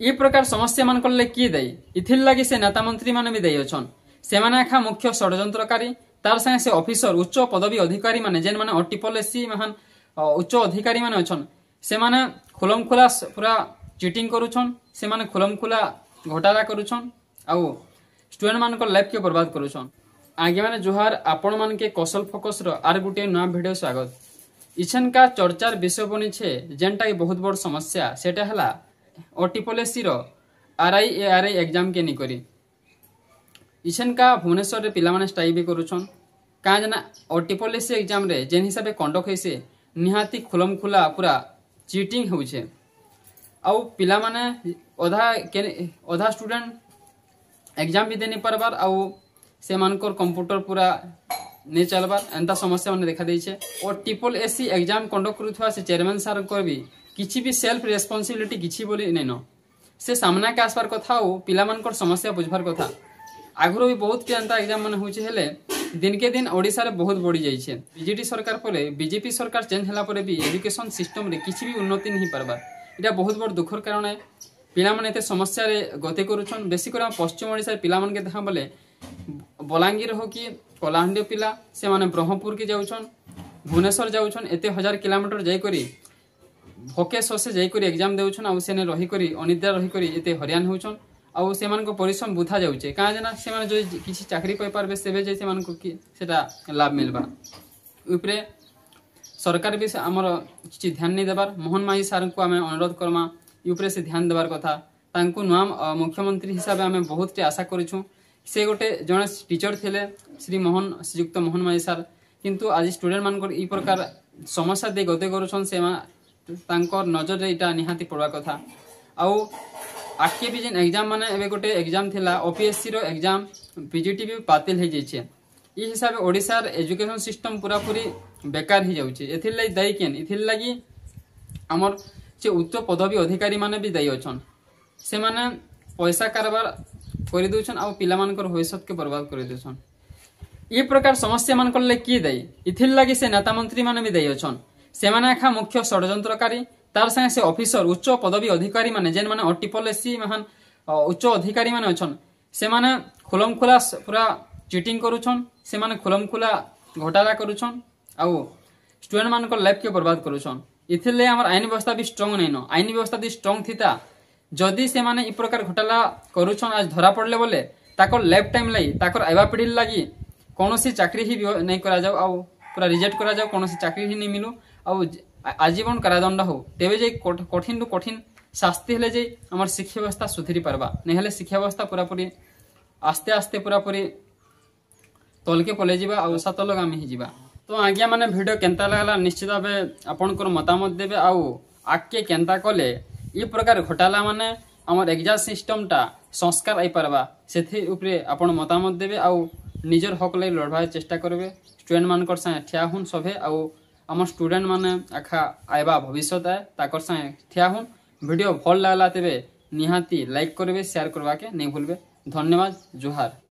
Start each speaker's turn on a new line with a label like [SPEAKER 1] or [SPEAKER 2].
[SPEAKER 1] ये प्रकार समस्या मान करले किए दायी इथिर लगी से नेता मंत्री माने भी दायी अछन से माने आखा मुख्य षड्यंत्रकारी तार संगे से ऑफिसर उच्च पदवी अधिकारी माने जेन माने ट्रिपल एससी महान उच्च अधिकारी माने अछन से माने खुलम खुला पूरा चिटिंग करूछन से माने खुलम खुला घोटाला करूछन आउ स्टूडेंट मान को लाइफ के बर्बाद करूछन। आगे माने जोहार आपण मान के कौशल फोकस रो आर गुटे नया वीडियो स्वागत। इछन का चर्चार विषय बनी छे जेनटा की बहुत बड़ समस्या सेटा हला ओटीपीएससी रो आरआई एआरआई एग्जाम के निकरी इछन का भुवनेश्वर रे पिला माने स्ट्राइक भी करूछन का जना ओटीपीएससी एग्जाम रे जेन हिसाब से कंडक्ट होइसे निहाती खुलम खुला पूरा चीटिंग होउछे आउ पिला माने ओधा स्टूडेंट एग्जाम भी देनी पारबार आउ से मानकर कंप्यूटर पूरा नहीं चलबार एंता समस्या माने देखा देइछे और ट्रिपल एससी एग्जाम कंडक्ट करूथवा से चेयरमैन सर को भी किछि भी सेल्फ रेस्पोंसिबिलिटी किछि बोली नै न से सामना के आसबार कथा हो पिला मानकर समस्या बुझबार कथा आगरो भी बहुत के एंता एग्जाम माने होइछे हेले दिन के दिन ओडिसा रे बहुत बढ़ी जाइछे बीजेडी सरकार परे बीजेपी सरकार चेंज हला परे भी एजुकेशन सिस्टम रे किछि भी उन्नति नहीं पारबार इटा बहुत बड़ दुखर कारण है पिला माने एते समस्या रे गति करूछन बेसी कर पश्चिम ओडिसा पिला मन के देखा बोले बलांगीर हो कि कलाहांडी पिला से माने ब्रह्मपुर के जाउछन भुवनेश्वर जाउछन एते 1000 किलोमीटर जाई करी भोके ससे जाई करी एग्जाम देउछन आ सेने रही करी अनिद्रा रही करी एते हरियान होउछन आ से मान को परिश्रम बुधा जाउछे का जना से माने जो किछि चाकरी पय पारबे सेबे जे से मान को कि सेटा लाभ मिलबा ऊपरे सरकार भी हमर किछि ध्यान नहीं देबार मोहन माई सर को हमें अनुरोध करमा ऊपरे से ध्यान देबार कथा तांको नुआ मुख्यमंत्री हिसाब से हमें बहुत आशा करूछु से गोटे जने टीचर थिले श्रीयुक्त मोहन माई सर किंतु आज स्टूडेंट मान ई प्रकार समस्या दे गते करूछन से तांकर नजर रे इटा निहाती पड़वा कथा आउ आके भी जेन एग्जाम माने एबे गोटे एग्जाम थिला ओपीएससी रो एग्जाम पीजीटी भी बातिल हे जाइछे ई हिसाब ओडिसा रे एजुकेशन सिस्टम पूरा पूरी बेकार ही जाउछे एथिर लागि दायी केन इथिर लागि हमर जे उच्च पदवी अधिकारी माने भी दायी अछन से माने पैसा कारबार कर दउछन आ पिला मानकर भविष्य के बर्बाद कर दउछन। ये प्रकार समस्या मान करले किए दायी इथिर लगी से नेता मंत्री माने भी दायी अछन से माने आखा मुख्य षड्यंत्रकारी तार संगे से ऑफिसर उच्च पदवी अधिकारी माने जेन माने ओटीपीएससी महान उच्च अधिकारी माने अछन से माने खुलम खुला पूरा चीटिंग करूछन से माने खुलम खुला घोटाला करूछन आ स्टूडेंट मानकर लाइफ के बर्बाद करूछन इथिर ले हमर आईन व्यवस्था भी स्ट्रांग नै न आईन व्यवस्था भी स्ट्रांग थिता जदि से माने इ प्रकार घोटाला करूछन आज धरा पड़ले बोले ताकर लाइफ टाइम लाई ताकर आइबा पीढ़ी लागि कोनोसी चाकरी ही नहीं करा जाऊ आ पूरा रिजेक्ट करा जाऊ कोनोसी चाकरी ही नहीं मिलू आ आजीवन कारादंड हो तेबे जे कठिन रु कठिन शास्ति हेले जे हमर शिक्षा व्यवस्था सुधरी पारबा नै हेले शिक्षा व्यवस्था पूरा पूरी आस्ते आस्ते पूरा पूरी तलके पले जिबा आ सातलगामी ही जिबा। तो आज्ञा माने वीडियो केनता लागला निश्चित भावे आपनकर मतामत देबे आउ आके केनता कले ये प्रकार घोटाला माने हमर एग्जाम सिस्टम टा संस्कार आई पारबा सेथि ऊपरे आपण मतामत देबे आउ निजर हक ले लड़वा चेष्टा करबे स्टूडेंट मानकर संगे ठिया हुन सभे आउ हमर स्टूडेंट माने आखा आइबा भविष्यत आए ताकर संगे ठिया हुन वीडियो भल लागला तेबे निहाती लाइक करबे शेयर करबा के नहीं भूलबे। धन्यवाद जोहार।